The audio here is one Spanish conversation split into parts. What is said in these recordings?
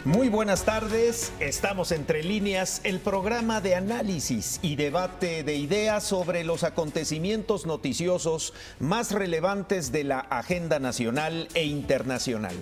Muy buenas tardes, estamos Entre Líneas, el programa de análisis y debate de ideas sobre los acontecimientos noticiosos más relevantes de la agenda nacional e internacional.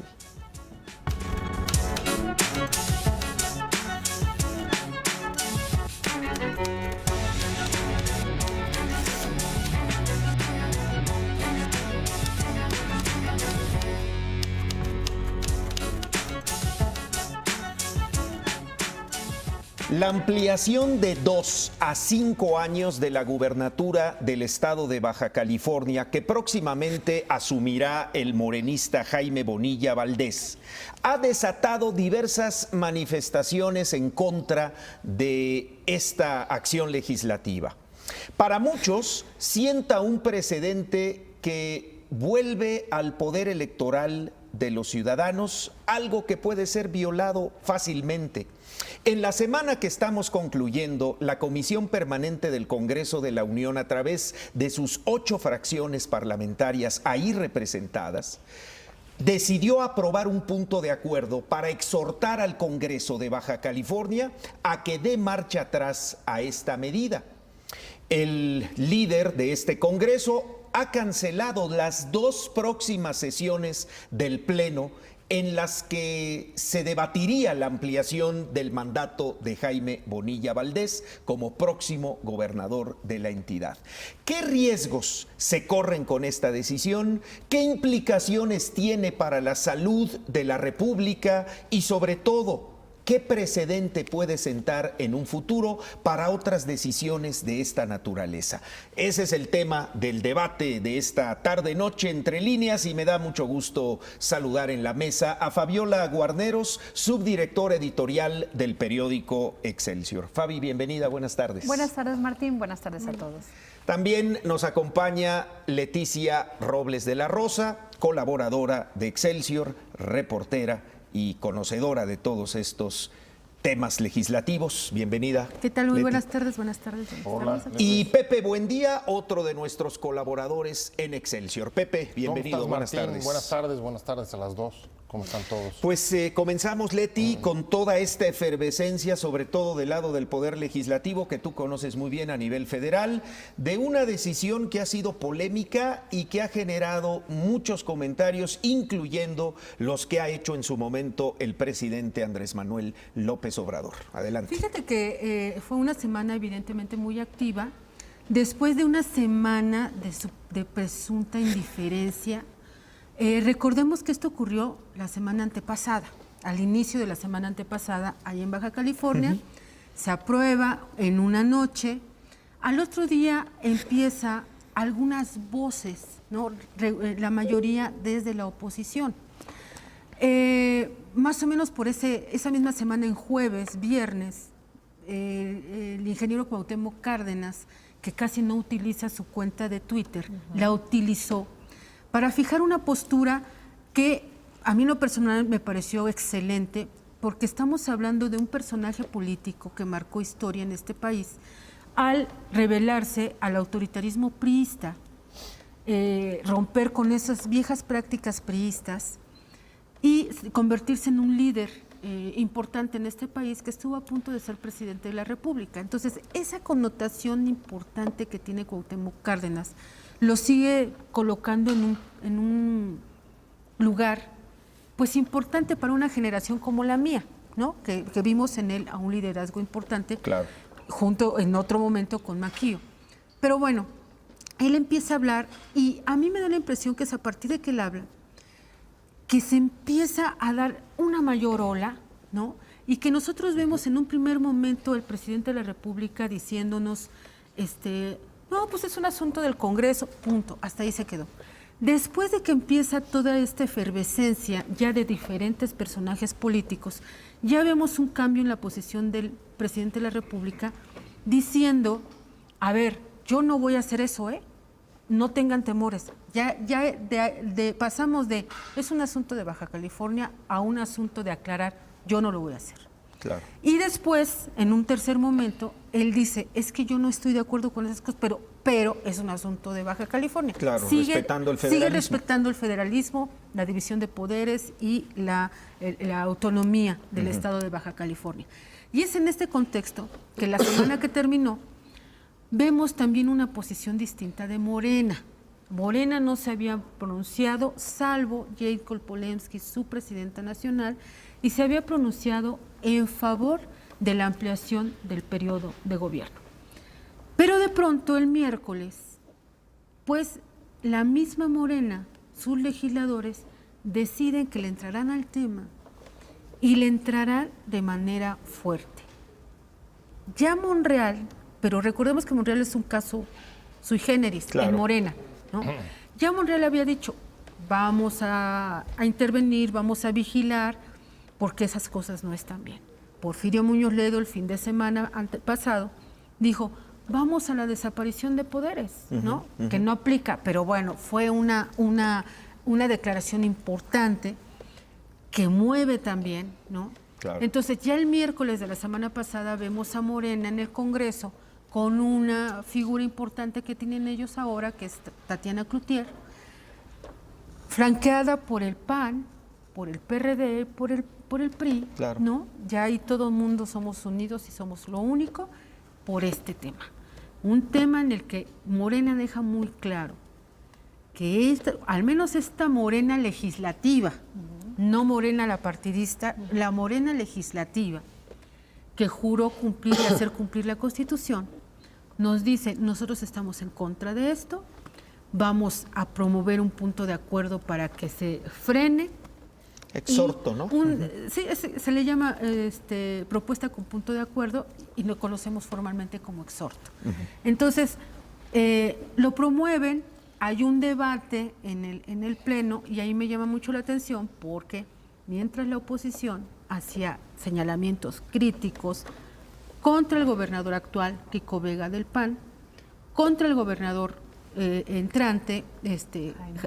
La ampliación de 2 a 5 años de la gubernatura del estado de Baja California, que próximamente asumirá el morenista Jaime Bonilla Valdés, ha desatado diversas manifestaciones en contra de esta acción legislativa. Para muchos, sienta un precedente que vuelve al poder electoral de los ciudadanos, algo que puede ser violado fácilmente. En la semana que estamos concluyendo, la Comisión Permanente del Congreso de la Unión, a través de sus 8 fracciones parlamentarias ahí representadas, decidió aprobar un punto de acuerdo para exhortar al Congreso de Baja California a que dé marcha atrás a esta medida. El líder de este Congreso ha cancelado las 2 próximas sesiones del Pleno en las que se debatiría la ampliación del mandato de Jaime Bonilla Valdés como próximo gobernador de la entidad. ¿Qué riesgos se corren con esta decisión? ¿Qué implicaciones tiene para la salud de la República? Y sobre todo, ¿qué precedente puede sentar en un futuro para otras decisiones de esta naturaleza? Ese es el tema del debate de esta tarde-noche Entre Líneas, y me da mucho gusto saludar en la mesa a Fabiola Guarneros, subdirectora editorial del periódico Excelsior. Fabi, bienvenida, buenas tardes. Buenas tardes, Martín, buenas tardes a todos. También nos acompaña Leticia Robles de la Rosa, colaboradora de Excelsior, reportera y conocedora de todos estos temas legislativos. Bienvenida. ¿Qué tal? Muy Leti. buenas tardes, buenas tardes. Hola. Y Pepe Buendía, otro de nuestros colaboradores en Excelsior. Pepe, bienvenido, ¿Cómo estás, buenas Martín? tardes. Buenas tardes a las dos. ¿Cómo están todos? Pues comenzamos, Leti, con toda esta efervescencia, sobre todo del lado del Poder Legislativo, que tú conoces muy bien a nivel federal, de una decisión que ha sido polémica y que ha generado muchos comentarios, incluyendo los que ha hecho en su momento el presidente Andrés Manuel López Obrador. Adelante. Fíjate que fue una semana evidentemente muy activa, después de una semana de presunta indiferencia. Recordemos que esto ocurrió la semana antepasada, al inicio de la semana antepasada, ahí en Baja California. Se aprueba en una noche. Al otro día empieza algunas voces, ¿no? La mayoría desde la oposición. Más o menos por esa misma semana, en jueves, viernes, el ingeniero Cuauhtémoc Cárdenas, que casi no utiliza su cuenta de Twitter, la utilizó para fijar una postura que a mí en lo personal me pareció excelente, porque estamos hablando de un personaje político que marcó historia en este país al rebelarse al autoritarismo priista, romper con esas viejas prácticas priistas y convertirse en un líder importante en este país, que estuvo a punto de ser presidente de la República. Entonces, esa connotación importante que tiene Cuauhtémoc Cárdenas lo sigue colocando en un lugar pues importante para una generación como la mía, ¿no? Que vimos en él a un liderazgo importante, Claro, junto en otro momento con Maquillo. Pero bueno, él empieza a hablar y a mí me da la impresión que es a partir de que él habla que se empieza a dar una mayor ola, ¿no? Y que nosotros vemos en un primer momento el presidente de la República diciéndonos, no, pues es un asunto del Congreso, punto, hasta ahí se quedó. Después de que empieza toda esta efervescencia ya de diferentes personajes políticos, ya vemos un cambio en la posición del presidente de la República diciendo, a ver, yo no voy a hacer eso, no tengan temores. Pasamos de, es un asunto de Baja California, a un asunto de aclarar, yo no lo voy a hacer. Claro. Y después, en un tercer momento, él dice, es que yo no estoy de acuerdo con esas cosas, pero es un asunto de Baja California. Claro, respetando el federalismo. Sigue respetando el federalismo, la división de poderes y la autonomía del Estado de Baja California. Y es en este contexto que la semana que terminó, vemos también una posición distinta de Morena. Morena no se había pronunciado, salvo Jade Kolpolemsky, su presidenta nacional, y se había pronunciado en favor de la ampliación del periodo de gobierno. Pero de pronto el miércoles, pues la misma Morena, sus legisladores, deciden que le entrarán al tema y le entrarán de manera fuerte. Ya Monreal, pero recordemos que Monreal es un caso sui generis, claro, en Morena, ¿no? Ya Monreal había dicho, vamos a intervenir, vamos a vigilar, porque esas cosas no están bien. Porfirio Muñoz Ledo el fin de semana pasado dijo, vamos a la desaparición de poderes, ¿no? Que no aplica, pero bueno, fue una declaración importante que mueve también, ¿no? Claro. Entonces ya el miércoles de la semana pasada vemos a Morena en el Congreso con una figura importante que tienen ellos ahora, que es Tatiana Cloutier, flanqueada por el PAN, por el PRD, por el PRI, claro, ¿no? Ya ahí todo el mundo somos unidos y somos lo único por este tema. Un tema en el que Morena deja muy claro que al menos esta Morena legislativa, no Morena la partidista, la Morena legislativa, que juró cumplir y hacer cumplir la Constitución, nos dice, nosotros estamos en contra de esto, vamos a promover un punto de acuerdo para que se frene. Exhorto, ¿no? Sí, se le llama propuesta con punto de acuerdo y lo conocemos formalmente como exhorto. Entonces, lo promueven, hay un debate en el Pleno y ahí me llama mucho la atención porque mientras la oposición hacía señalamientos críticos contra el gobernador actual, Kiko Vega del PAN, contra el gobernador entrante,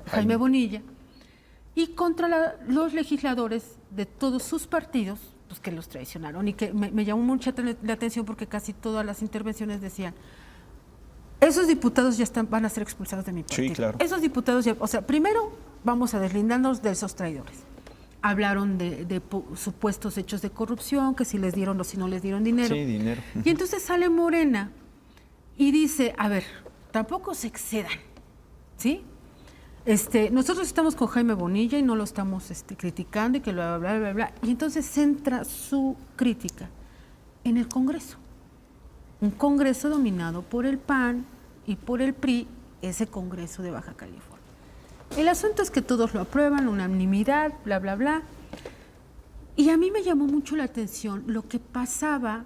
Jaime Bonilla, y contra los legisladores de todos sus partidos, pues que los traicionaron. Y que me llamó mucha la atención porque casi todas las intervenciones decían, esos diputados ya van a ser expulsados de mi partido. Sí, claro. Esos diputados ya, o sea, primero vamos a deslindarnos de esos traidores. Hablaron de supuestos hechos de corrupción, que si les dieron o si no les dieron dinero. Sí, dinero. Y entonces sale Morena y dice, a ver, tampoco se excedan, ¿sí? Nosotros estamos con Jaime Bonilla y no lo estamos criticando y que bla, bla, bla, bla. Y entonces centra su crítica en el Congreso. Un Congreso dominado por el PAN y por el PRI, ese Congreso de Baja California. El asunto es que todos lo aprueban, unanimidad, bla, bla, bla. Y a mí me llamó mucho la atención lo que pasaba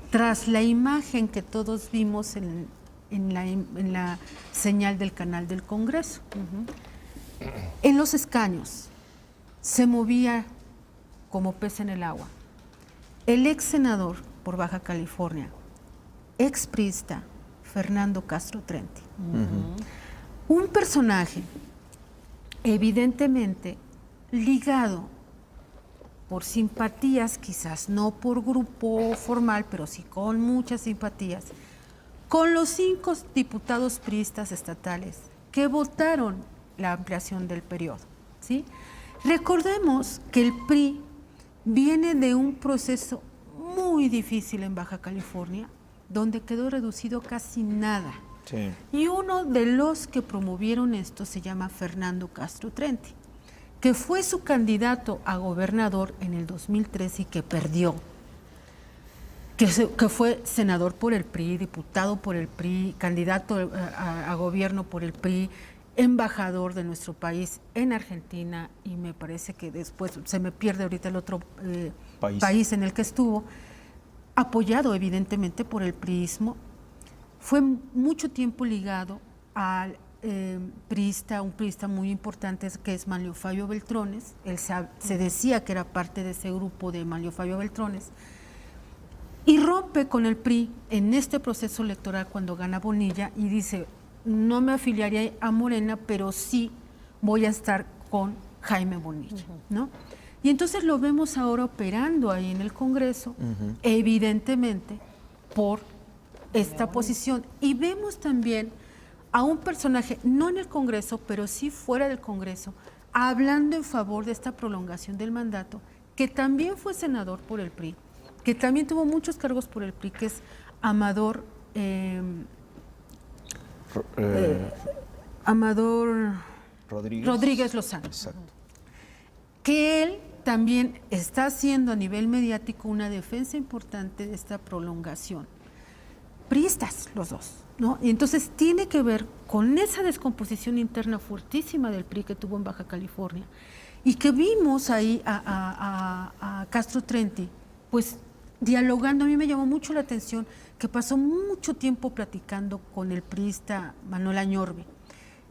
tras la imagen que todos vimos en la señal del canal del Congreso. En los escaños se movía como pez en el agua el ex senador por Baja California, ex priista Fernando Castro Trenti. Un personaje evidentemente ligado por simpatías, quizás no por grupo formal, pero sí con muchas simpatías, con los 5 diputados priistas estatales que votaron la ampliación del periodo, ¿sí? Recordemos que el PRI viene de un proceso muy difícil en Baja California, donde quedó reducido casi nada. Sí. Y uno de los que promovieron esto se llama Fernando Castro Trenti, que fue su candidato a gobernador en el 2013 y que perdió. Que fue senador por el PRI, diputado por el PRI, candidato a gobierno por el PRI, embajador de nuestro país en Argentina, y me parece que después se me pierde ahorita el otro país en el que estuvo, apoyado evidentemente por el priismo. Fue mucho tiempo ligado al un priista muy importante que es Manlio Fabio Beltrones. Él se decía que era parte de ese grupo de Manlio Fabio Beltrones. Y rompe con el PRI en este proceso electoral cuando gana Bonilla y dice, no me afiliaría a Morena, pero sí voy a estar con Jaime Bonilla, ¿no? Y entonces lo vemos ahora operando ahí en el Congreso, evidentemente por esta posición. Y vemos también a un personaje, no en el Congreso, pero sí fuera del Congreso, hablando en favor de esta prolongación del mandato, que también fue senador por el PRI, que también tuvo muchos cargos por el PRI, que es Amador Rodríguez Lozano. Exacto. Que él también está haciendo a nivel mediático una defensa importante de esta prolongación. Priistas los dos, ¿no? Y entonces tiene que ver con esa descomposición interna fuertísima del PRI que tuvo en Baja California y que vimos ahí a Castro Trenti, pues dialogando. A mí me llamó mucho la atención que pasó mucho tiempo platicando con el priista Manuel Añorbe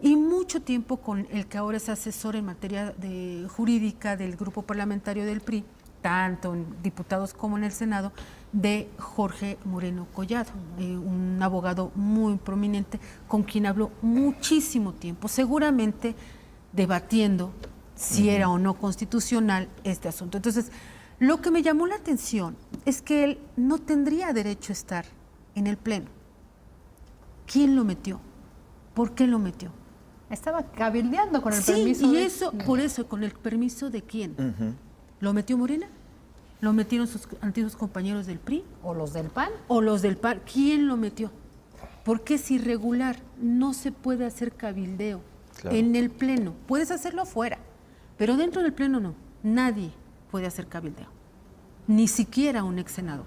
y mucho tiempo con el que ahora es asesor en materia de jurídica del grupo parlamentario del PRI, tanto en diputados como en el Senado, de Jorge Moreno Collado, un abogado muy prominente con quien habló muchísimo tiempo, seguramente debatiendo si era o no constitucional este asunto. Entonces, lo que me llamó la atención es que él no tendría derecho a estar en el Pleno. ¿Quién lo metió? ¿Por qué lo metió? Estaba cabildeando con el Sí, permiso. y eso, por eso, ¿con el permiso de quién? ¿Lo metió Morena? ¿Lo metieron sus antiguos compañeros del PRI? ¿O los del PAN? ¿O los del PAN? ¿Quién lo metió? Porque es irregular, no se puede hacer cabildeo en el Pleno. Puedes hacerlo fuera, pero dentro del Pleno no. Nadie puede hacer cabildeo, ni siquiera un ex senador.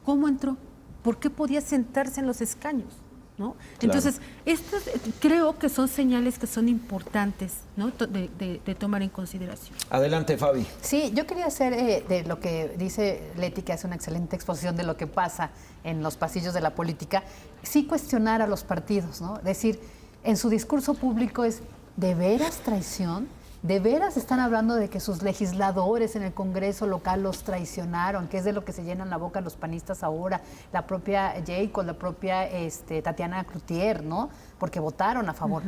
¿Cómo entró? ¿Por qué podía sentarse en los escaños? ¿No? Entonces, estas creo que son señales que son importantes, ¿no? de tomar en consideración. Adelante, Fabi. Sí, yo quería hacer de lo que dice Leti, que hace una excelente exposición de lo que pasa en los pasillos de la política, sí cuestionar a los partidos, ¿no? Decir, en su discurso público es, ¿de veras traición? ¿De veras están hablando de que sus legisladores en el Congreso local los traicionaron? Que es de lo que se llenan la boca los panistas ahora, la propia Jacob, la propia Tatiana Cloutier, ¿no? Porque votaron a favor.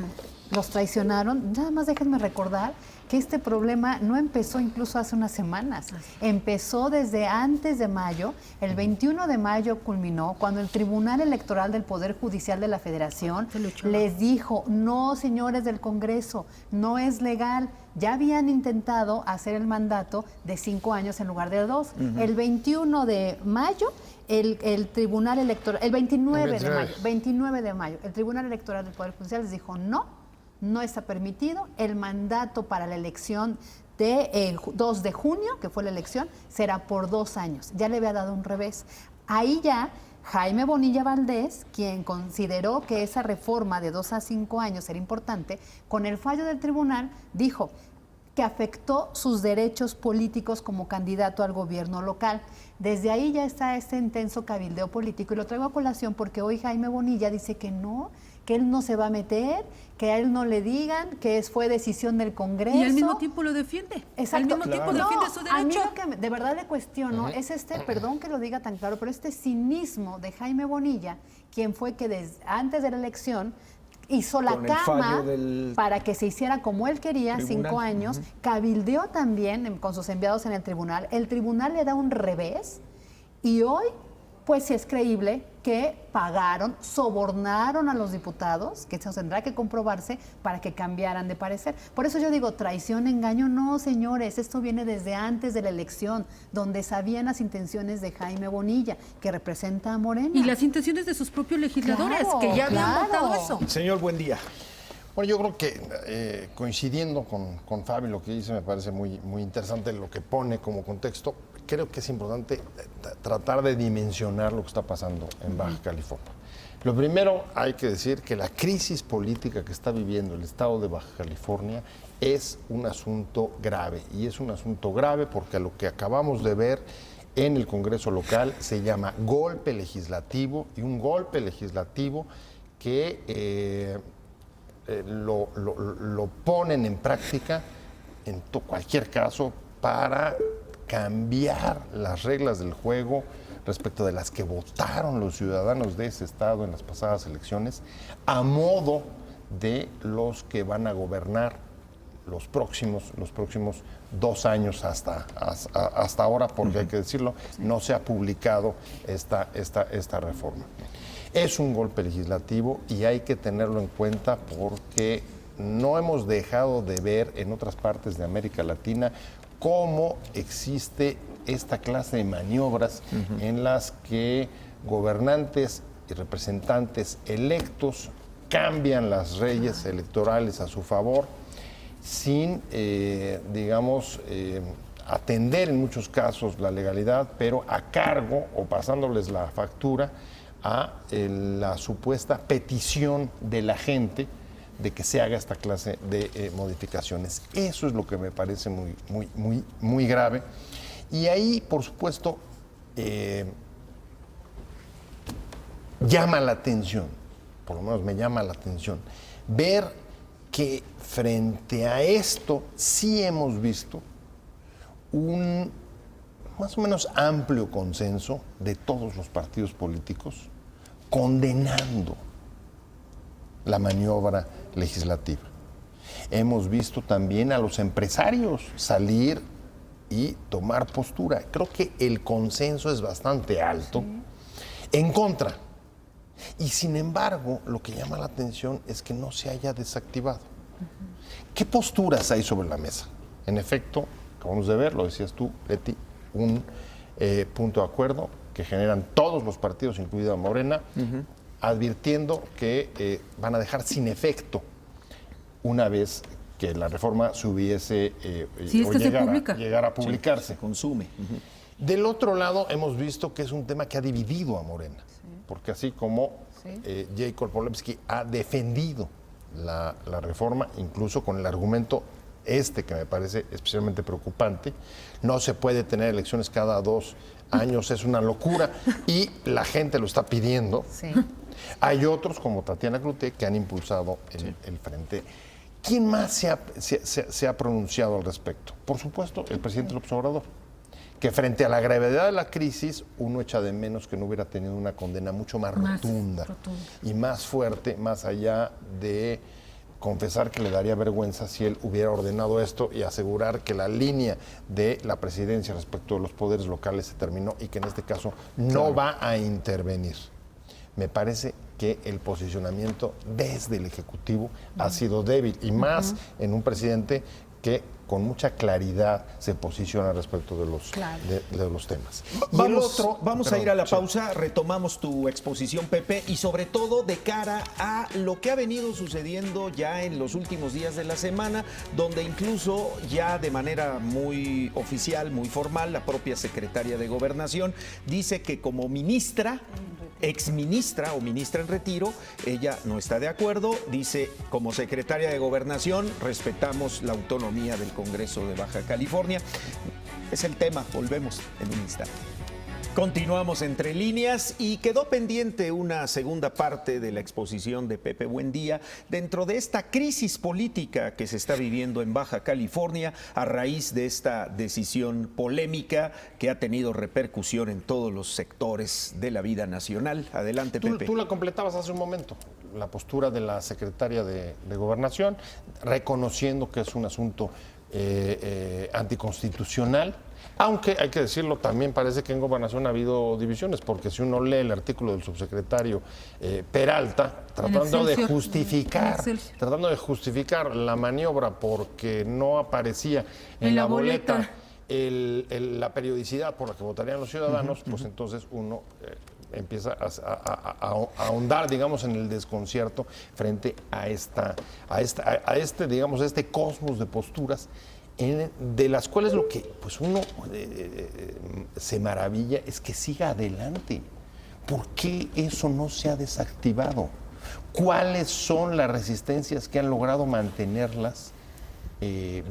Los traicionaron. Nada más déjenme recordar que este problema no empezó incluso hace unas semanas. Empezó desde antes de mayo. El 21 de mayo culminó cuando el Tribunal Electoral del Poder Judicial de la Federación les dijo, no, señores del Congreso, no es legal. Ya habían intentado hacer el mandato de 5 años en lugar de 2. El 21 de mayo, el Tribunal Electoral, el 29 de mayo, el Tribunal Electoral del Poder Judicial les dijo, no está permitido. El mandato para la elección de 2 de junio, que fue la elección, será por 2 años. Ya le había dado un revés. Ahí ya Jaime Bonilla Valdés, quien consideró que esa reforma de 2 a 5 años era importante, con el fallo del tribunal dijo que afectó sus derechos políticos como candidato al gobierno local. Desde ahí ya está este intenso cabildeo político y lo traigo a colación porque hoy Jaime Bonilla dice que no, que él no se va a meter, que a él no le digan, que fue decisión del Congreso. Y al mismo tiempo lo defiende. Exacto. Al mismo tiempo defiende su derecho. A mí lo que de verdad le cuestiono es perdón que lo diga tan claro, pero este cinismo de Jaime Bonilla, quien fue que antes de la elección hizo la cama para que se hiciera como él quería, tribunal. 5 años, cabildeó también con sus enviados en el tribunal le da un revés y hoy pues sí es creíble que pagaron, sobornaron a los diputados, que eso tendrá que comprobarse para que cambiaran de parecer. Por eso yo digo, traición, engaño, no, señores, esto viene desde antes de la elección, donde sabían las intenciones de Jaime Bonilla, que representa a Morena. Y las intenciones de sus propios legisladores, que ya habían votado eso. Señor, buen día. Bueno, yo creo que coincidiendo con Fabi, lo que dice me parece muy interesante lo que pone como contexto. Creo que es importante tratar de dimensionar lo que está pasando en Baja California. Lo primero, hay que decir que la crisis política que está viviendo el estado de Baja California es un asunto grave. Y es un asunto grave porque lo que acabamos de ver en el Congreso local se llama golpe legislativo, y un golpe legislativo que lo ponen en práctica, en cualquier caso, para cambiar las reglas del juego respecto de las que votaron los ciudadanos de ese estado en las pasadas elecciones, a modo de los que van a gobernar los próximos 2 años hasta ahora, porque hay que decirlo, no se ha publicado esta reforma. Es un golpe legislativo y hay que tenerlo en cuenta porque no hemos dejado de ver en otras partes de América Latina cómo existe esta clase de maniobras en las que gobernantes y representantes electos cambian las leyes electorales a su favor sin, atender en muchos casos la legalidad, pero a cargo o pasándoles la factura a la supuesta petición de la gente de que se haga esta clase de modificaciones. Eso es lo que me parece muy grave. Y ahí, por supuesto, llama la atención, por lo menos me llama la atención, ver que frente a esto sí hemos visto un más o menos amplio consenso de todos los partidos políticos condenando la maniobra legislativa. Hemos visto también a los empresarios salir y tomar postura. Creo que el consenso es bastante alto en contra. Y sin embargo, lo que llama la atención es que no se haya desactivado. ¿Qué posturas hay sobre la mesa? En efecto, acabamos de ver, lo decías tú, Leti, un punto de acuerdo que generan todos los partidos, incluida Morena, advirtiendo que van a dejar sin efecto una vez que la reforma se hubiese llegara a publicarse. Se consume. Del otro lado, hemos visto que es un tema que ha dividido a Morena, porque así como Jacob Polensky ha defendido la reforma, incluso con el argumento que me parece especialmente preocupante, no se puede tener elecciones cada 2 años, es una locura, y la gente lo está pidiendo. Sí. Hay otros, como Tatiana Cloutier, que han impulsado el frente. ¿Quién más se ha pronunciado al respecto? Por supuesto, el presidente López Obrador, que frente a la gravedad de la crisis, uno echa de menos que no hubiera tenido una condena mucho más rotunda y más fuerte, más allá de confesar que le daría vergüenza si él hubiera ordenado esto y asegurar que la línea de la presidencia respecto de los poderes locales se terminó y que en este caso no va a intervenir. Me parece que el posicionamiento desde el Ejecutivo ha sido débil y más en un presidente que con mucha claridad se posiciona respecto de los temas. Vamos a ir a la pausa, retomamos tu exposición, Pepe, y sobre todo de cara a lo que ha venido sucediendo ya en los últimos días de la semana, donde incluso ya de manera muy oficial, muy formal, la propia secretaria de Gobernación dice que como ministra, exministra o ministra en retiro, ella no está de acuerdo, dice como secretaria de Gobernación respetamos la autonomía del Congreso de Baja California. Es el tema, volvemos en un instante. Continuamos entre líneas y quedó pendiente una segunda parte de la exposición de Pepe Buendía dentro de esta crisis política que se está viviendo en Baja California a raíz de esta decisión polémica que ha tenido repercusión en todos los sectores de la vida nacional. Adelante, Pepe. Tú la completabas hace un momento, la postura de la secretaria de Gobernación, reconociendo que es un asunto anticonstitucional. Aunque, hay que decirlo, también parece que en Gobernación ha habido divisiones, porque si uno lee el artículo del subsecretario Peralta, tratando de justificar la maniobra porque no aparecía en la boleta la periodicidad por la que votarían los ciudadanos, pues entonces uno empieza a ahondar, digamos, en el desconcierto frente a este cosmos de posturas de las cuales lo que pues uno se maravilla es que siga adelante. ¿Por qué eso no se ha desactivado? ¿Cuáles son las resistencias que han logrado mantenerlas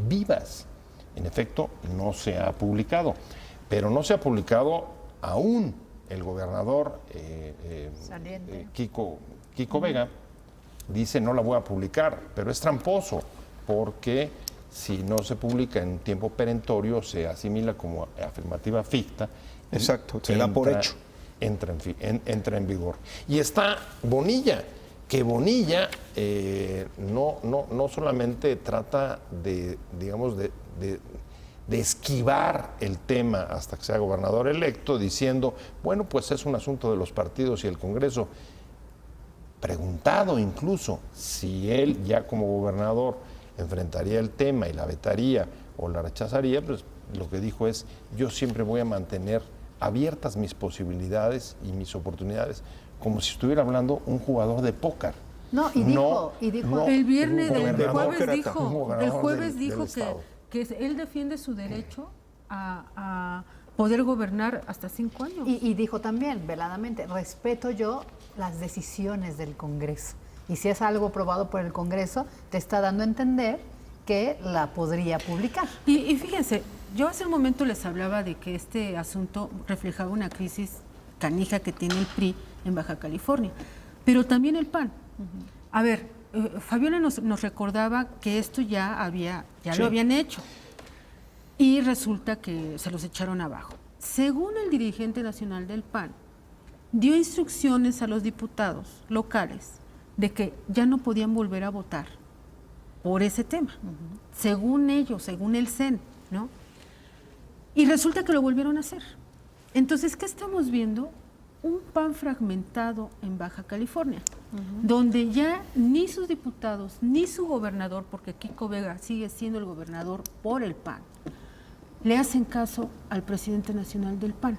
vivas? En efecto, no se ha publicado, pero no se ha publicado aún. El gobernador Kiko Vega dice no la voy a publicar, pero es tramposo porque si no se publica en tiempo perentorio se asimila como afirmativa ficta. Exacto, se da por hecho. Entra en vigor. Y está Bonilla, que Bonilla no solamente trata de, digamos, de esquivar el tema hasta que sea gobernador electo, diciendo, bueno, pues es un asunto de los partidos y el Congreso. Preguntado incluso si él ya como gobernador enfrentaría el tema y la vetaría o la rechazaría, pues lo que dijo es, yo siempre voy a mantener abiertas mis posibilidades y mis oportunidades, como si estuviera hablando un jugador de póker. No, y dijo el viernes, un el gobernador jueves del dijo Estado. que él defiende su derecho a poder gobernar hasta 5 años. Y dijo también, veladamente, respeto yo las decisiones del Congreso. Y si es algo aprobado por el Congreso, te está dando a entender que la podría publicar. Y fíjense, yo hace un momento les hablaba de que este asunto reflejaba una crisis canija que tiene el PRI en Baja California, pero también el PAN. A ver, Fabiola nos recordaba que esto ya lo habían hecho y resulta que se los echaron abajo. Según el dirigente nacional del PAN, dio instrucciones a los diputados locales de que ya no podían volver a votar por ese tema, según ellos, según el CEN, ¿no? Y resulta que lo volvieron a hacer. Entonces, ¿qué estamos viendo? Un PAN fragmentado en Baja California, donde ya ni sus diputados, ni su gobernador, porque Kiko Vega sigue siendo el gobernador por el PAN, le hacen caso al presidente nacional del PAN.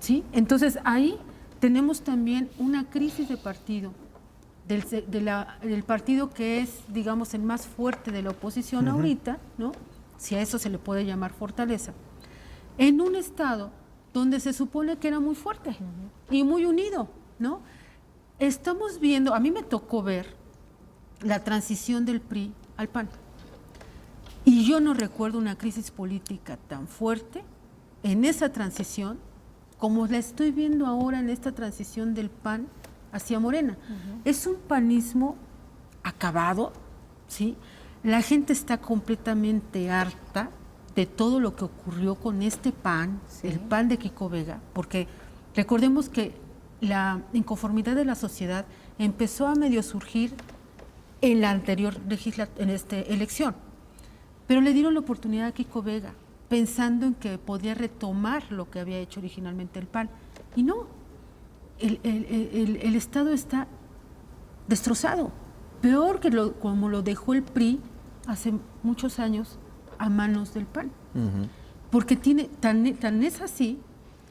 ¿Sí? Entonces, ahí tenemos también una crisis de partido, del partido que es, digamos, el más fuerte de la oposición ahorita, ¿no? Si a eso se le puede llamar fortaleza, en un estado donde se supone que era muy fuerte y muy unido, ¿no? Estamos viendo, a mí me tocó ver la transición del PRI al PAN. Y yo no recuerdo una crisis política tan fuerte en esa transición como la estoy viendo ahora en esta transición del PAN hacia Morena. Es un panismo acabado, ¿sí? La gente está completamente harta de todo lo que ocurrió con este PAN, el PAN de Kiko Vega, porque recordemos que la inconformidad de la sociedad empezó a medio surgir en la anterior elección, pero le dieron la oportunidad a Kiko Vega, pensando en que podía retomar lo que había hecho originalmente el PAN, y no, el Estado está destrozado, peor que como lo dejó el PRI hace muchos años a manos del PAN. Porque tan es así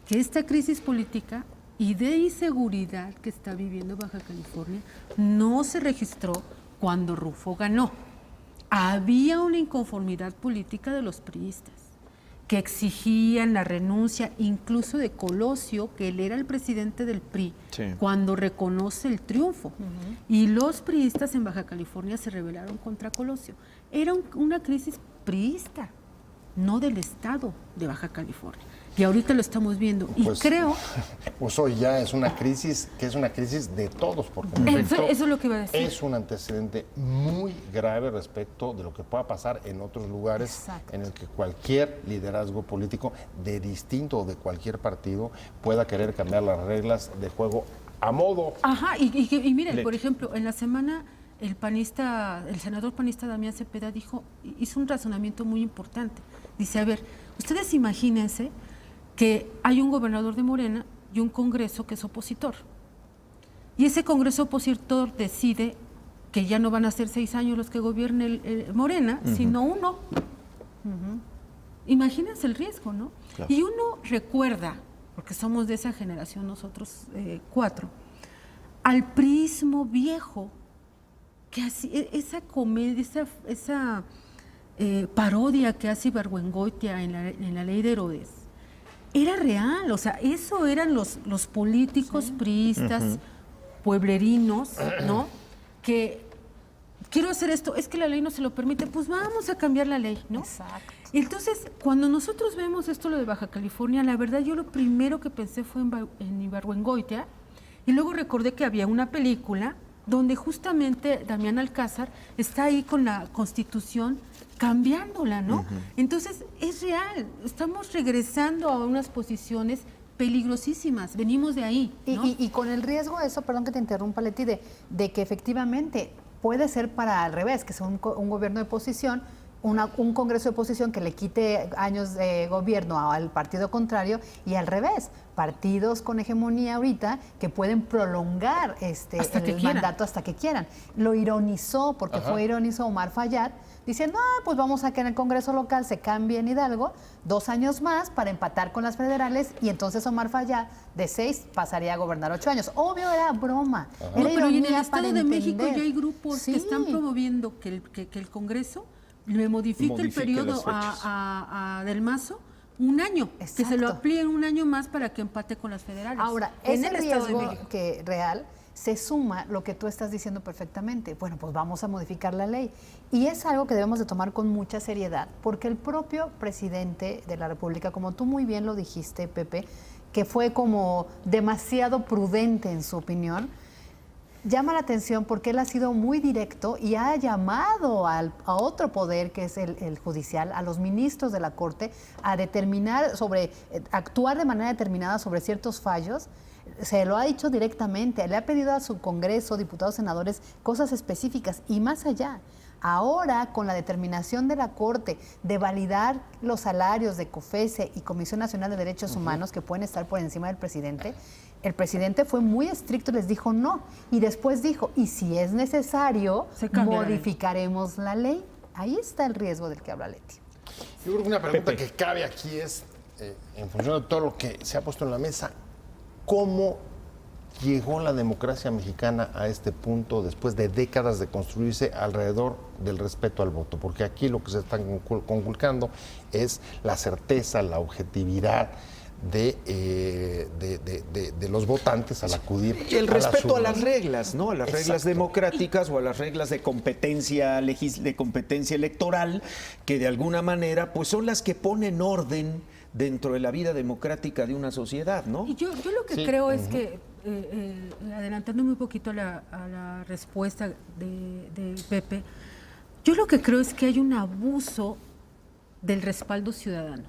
que esta crisis política y de inseguridad que está viviendo Baja California no se registró cuando Rufo ganó. Había una inconformidad política de los priistas que exigían la renuncia incluso de Colosio, que él era el presidente del PRI, cuando reconoce el triunfo. Y los priistas en Baja California se rebelaron contra Colosio. Era una crisis priista, no del Estado de Baja California. Y ahorita lo estamos viendo. Y pues, creo... Pues hoy ya es una crisis que es una crisis de todos, porque en eso efecto, es lo que iba a decir. es un antecedente muy grave respecto de lo que pueda pasar en otros lugares. Exacto. En el que cualquier liderazgo político de distinto o de cualquier partido pueda querer cambiar las reglas de juego a modo. Ajá, y miren, por ejemplo, en la semana el senador panista Damián Cepeda hizo un razonamiento muy importante. Dice, a ver, ustedes imagínense que hay un gobernador de Morena y un Congreso que es opositor. Y ese Congreso opositor decide que ya no van a ser 6 años los que gobierne Morena, sino 1. Imagínense el riesgo, ¿no? Claro. Y uno recuerda, porque somos de esa generación nosotros 4, al priismo viejo, que así, esa comedia, esa parodia que hace Ibargüengoitia en la ley de Herodes, era real, o sea, eso eran los políticos priistas, pueblerinos, ¿no? Que quiero hacer esto, es que la ley no se lo permite, pues vamos a cambiar la ley, ¿no? Exacto. Entonces, cuando nosotros vemos esto, lo de Baja California, la verdad yo lo primero que pensé fue en Ibargüengoitia, y luego recordé que había una película donde justamente Damián Alcázar está ahí con la Constitución cambiándola, ¿no? Entonces, es real, estamos regresando a unas posiciones peligrosísimas. Venimos de ahí, ¿no? Y con el riesgo eso, perdón que te interrumpa, Leti, de que efectivamente puede ser para al revés, que sea un gobierno de oposición, un Congreso de oposición que le quite años de gobierno al partido contrario, y al revés, partidos con hegemonía ahorita que pueden prolongar el mandato hasta que quieran. Lo ironizó, porque ironizó Omar Fayad, diciendo, pues vamos a que en el Congreso local se cambie en Hidalgo 2 años más para empatar con las federales, y entonces Omar Fayad de 6 pasaría a gobernar 8 años. Obvio, era broma. Era Pero en el ironía Estado para de México entender. ya hay grupos que están promoviendo que el Congreso le modifique el periodo del Mazo 1 año, que se lo amplíen 1 año más para que empate con las federales. Ahora, en ese el Estado de riesgo México. que real se suma lo que tú estás diciendo perfectamente. Bueno, pues vamos a modificar la ley. Y es algo que debemos de tomar con mucha seriedad, porque el propio presidente de la República, como tú muy bien lo dijiste, Pepe, que fue como demasiado prudente en su opinión, llama la atención porque él ha sido muy directo y ha llamado a otro poder, que es el judicial, a los ministros de la Corte, a determinar actuar de manera determinada sobre ciertos fallos. Se lo ha dicho directamente, le ha pedido a su Congreso, diputados, senadores, cosas específicas y más allá. Ahora, con la determinación de la Corte de validar los salarios de COFESE y Comisión Nacional de Derechos Humanos, que pueden estar por encima del presidente, el presidente fue muy estricto, les dijo no. Y después dijo, y si es necesario, modificaremos la ley. Ahí está el riesgo del que habla Leti. Yo creo que una pregunta que cabe aquí es, en función de todo lo que se ha puesto en la mesa, ¿cómo llegó la democracia mexicana a este punto después de décadas de construirse alrededor del respeto al voto? Porque aquí lo que se está conculcando es la certeza, la objetividad de los votantes al acudir. Y el a las respeto a urnas. las reglas, ¿no? A las reglas Exacto. democráticas o a las reglas de competencia electoral, que de alguna manera pues son las que ponen orden dentro de la vida democrática de una sociedad, ¿no? Y yo lo que creo es que, adelantándome un poquito a la respuesta de Pepe, yo lo que creo es que hay un abuso del respaldo ciudadano,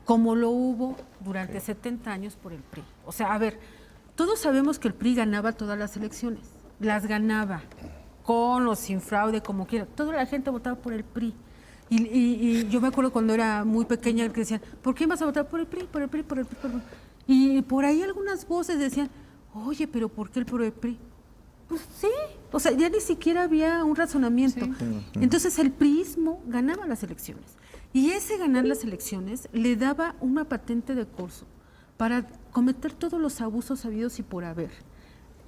como lo hubo durante 70 años por el PRI. O sea, a ver, todos sabemos que el PRI ganaba todas las elecciones, las ganaba, con o sin fraude, como quiera. Toda la gente votaba por el PRI. Y yo me acuerdo cuando era muy pequeña que decían, ¿por qué vas a votar por el PRI, por el PRI, por el PRI, por el PRI? Y por ahí algunas voces decían, oye, pero ¿por qué el por el PRI? Pues sí, o sea, ya ni siquiera había un razonamiento. Sí. Entonces el priismo ganaba las elecciones. Y ese ganar las elecciones le daba una patente de curso para cometer todos los abusos habidos y por haber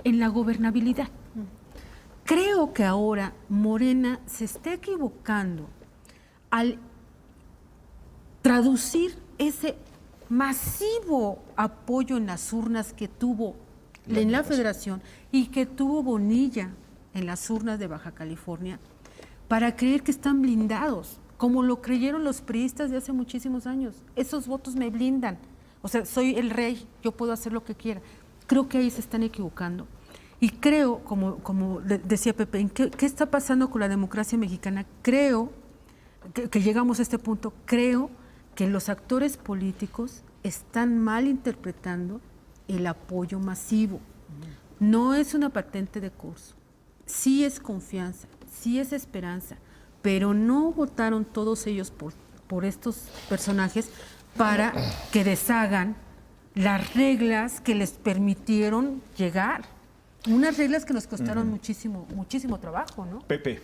en la gobernabilidad. Creo que ahora Morena se está equivocando al traducir ese masivo apoyo en las urnas que tuvo en la Federación y que tuvo Bonilla en las urnas de Baja California, para creer que están blindados, como lo creyeron los priistas de hace muchísimos años. Esos votos me blindan. O sea, soy el rey, yo puedo hacer lo que quiera. Creo que ahí se están equivocando. Y creo, como decía Pepe, ¿qué está pasando con la democracia mexicana? Creo que llegamos a este punto, creo que los actores políticos están mal interpretando el apoyo masivo. No es una patente de curso, sí es confianza, sí es esperanza, pero no votaron todos ellos por estos personajes para que deshagan las reglas que les permitieron llegar. Unas reglas que nos costaron muchísimo trabajo, ¿no? Pepe.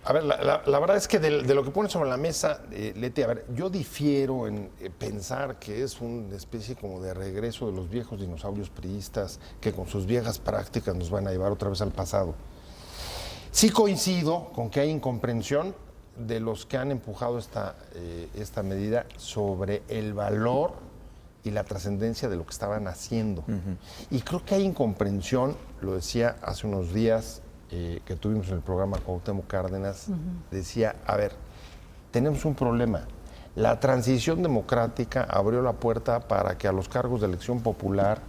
A ver, la verdad es que de lo que pone sobre la mesa, Leti, a ver, yo difiero en pensar que es una especie como de regreso de los viejos dinosaurios priistas que con sus viejas prácticas nos van a llevar otra vez al pasado. Sí coincido con que hay incomprensión de los que han empujado esta medida sobre el valor y la trascendencia de lo que estaban haciendo. Y creo que hay incomprensión, lo decía hace unos días que tuvimos en el programa Cuauhtémoc Cárdenas, decía, a ver, tenemos un problema. La transición democrática abrió la puerta para que a los cargos de elección popular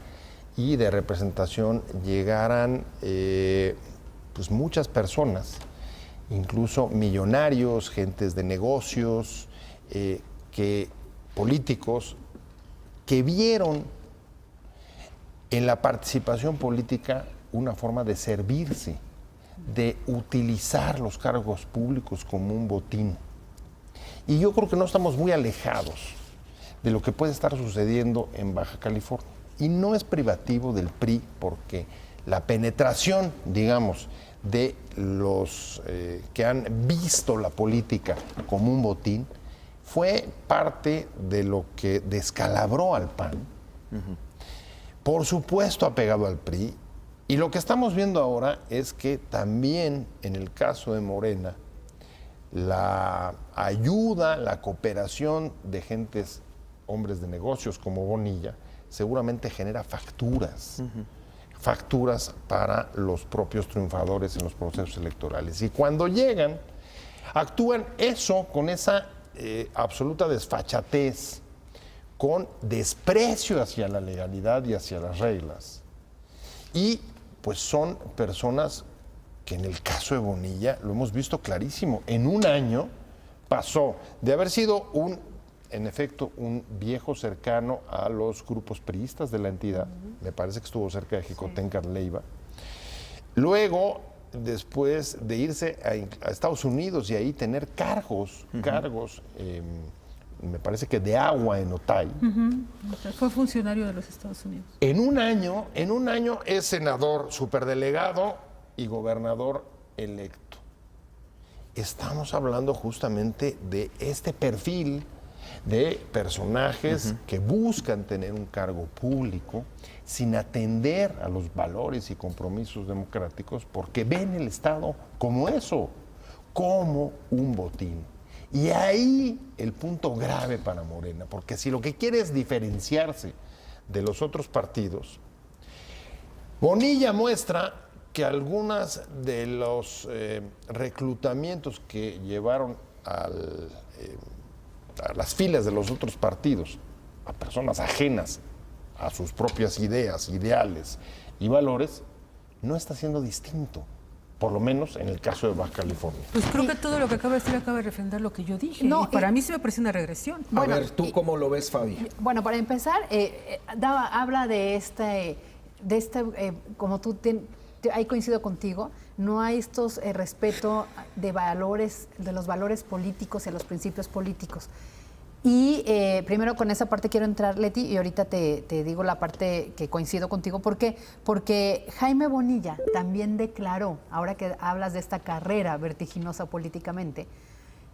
y de representación llegaran pues muchas personas, incluso millonarios, gentes de negocios, políticos que vieron en la participación política una forma de servirse, de utilizar los cargos públicos como un botín. Y yo creo que no estamos muy alejados de lo que puede estar sucediendo en Baja California. Y no es privativo del PRI, porque la penetración, digamos, de los que han visto la política como un botín fue parte de lo que descalabró al PAN. Por supuesto apegado al PRI. Y lo que estamos viendo ahora es que también en el caso de Morena, la ayuda, la cooperación de gentes, hombres de negocios como Bonilla, seguramente genera facturas. Facturas para los propios triunfadores en los procesos electorales. Y cuando llegan, actúan eso con esa absoluta desfachatez, con desprecio hacia la legalidad y hacia las reglas. Y pues son personas que en el caso de Bonilla lo hemos visto clarísimo. En un año pasó de haber sido en efecto, un viejo cercano a los grupos priistas de la entidad. Me parece que estuvo cerca de Jicotenca Leiva. Luego, después de irse a Estados Unidos y ahí tener cargos, me parece que de agua en Otay. Fue funcionario de los Estados Unidos. En un año es senador, superdelegado y gobernador electo. Estamos hablando justamente de este perfil de personajes que buscan tener un cargo público sin atender a los valores y compromisos democráticos, porque ven el Estado como eso, como un botín. Y ahí el punto grave para Morena, porque si lo que quiere es diferenciarse de los otros partidos, Bonilla muestra que algunas de los reclutamientos que llevaron a las filas de los otros partidos, a personas ajenas a sus propias ideas, ideales y valores, no está siendo distinto, por lo menos en el caso de Baja California. Pues creo que todo lo que acaba de decir acaba de refrendar lo que yo dije. No, y para mí sí me parece una regresión. A ver, ¿tú cómo lo ves, Fabi? Bueno, para empezar, habla de como tú ahí coincido contigo, no hay estos respeto de valores, de los valores políticos y de los principios políticos. Y primero con esa parte quiero entrar, Leti, y ahorita te digo la parte que coincido contigo. ¿Por qué? Porque Jaime Bonilla también declaró, ahora que hablas de esta carrera vertiginosa políticamente,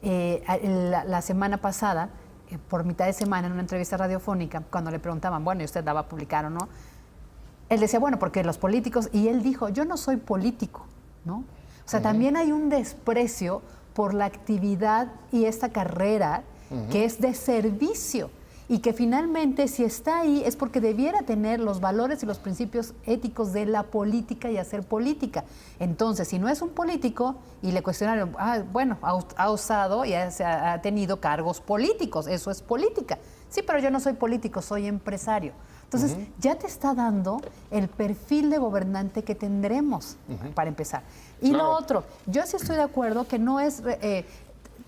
la semana pasada, por mitad de semana, en una entrevista radiofónica, cuando le preguntaban, bueno, ¿y usted la va a publicar o no? Él decía, bueno, porque los políticos, y él dijo, yo no soy político, ¿no? O sea, también hay un desprecio por la actividad y esta carrera que es de servicio y que finalmente si está ahí es porque debiera tener los valores y los principios éticos de la política y hacer política. Entonces, si no es un político y le cuestionaron, bueno, ha usado y ha tenido cargos políticos, eso es política. Sí, pero yo no soy político, soy empresario. Entonces, ya te está dando el perfil de gobernante que tendremos, para empezar. Y lo otro, yo sí estoy de acuerdo que no es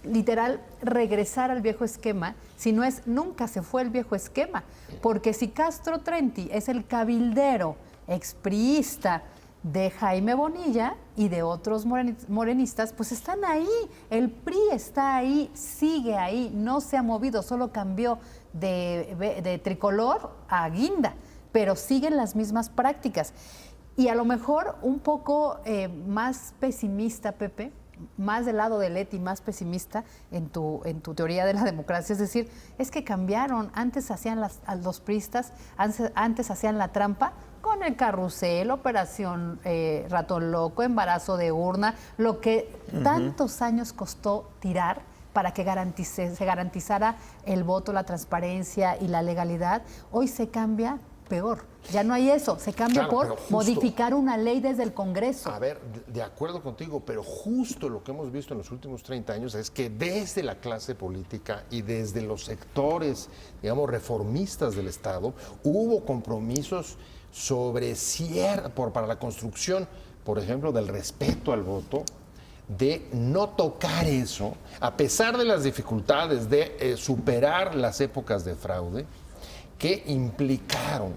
literal regresar al viejo esquema, sino es nunca se fue el viejo esquema. Porque si Castro Trenti es el cabildero expriista de Jaime Bonilla y de otros morenistas, pues están ahí. El PRI está ahí, sigue ahí, no se ha movido, solo cambió de tricolor a guinda, pero siguen las mismas prácticas. Y a lo mejor un poco más pesimista, Pepe, más del lado de Leti, más pesimista en tu teoría de la democracia, es decir, es que cambiaron, antes hacían los priistas, antes hacían la trampa con el carrusel, operación ratón loco, embarazo de urna, lo que tantos años costó tirar para que se garantizara el voto, la transparencia y la legalidad, hoy se cambia peor. Ya no hay eso, se cambia por modificar una ley desde el Congreso. A ver, de acuerdo contigo, pero justo lo que hemos visto en los últimos 30 años es que desde la clase política y desde los sectores, digamos, reformistas del Estado, hubo compromisos para la construcción, por ejemplo, del respeto al voto, de no tocar eso, a pesar de las dificultades de superar las épocas de fraude, que implicaron,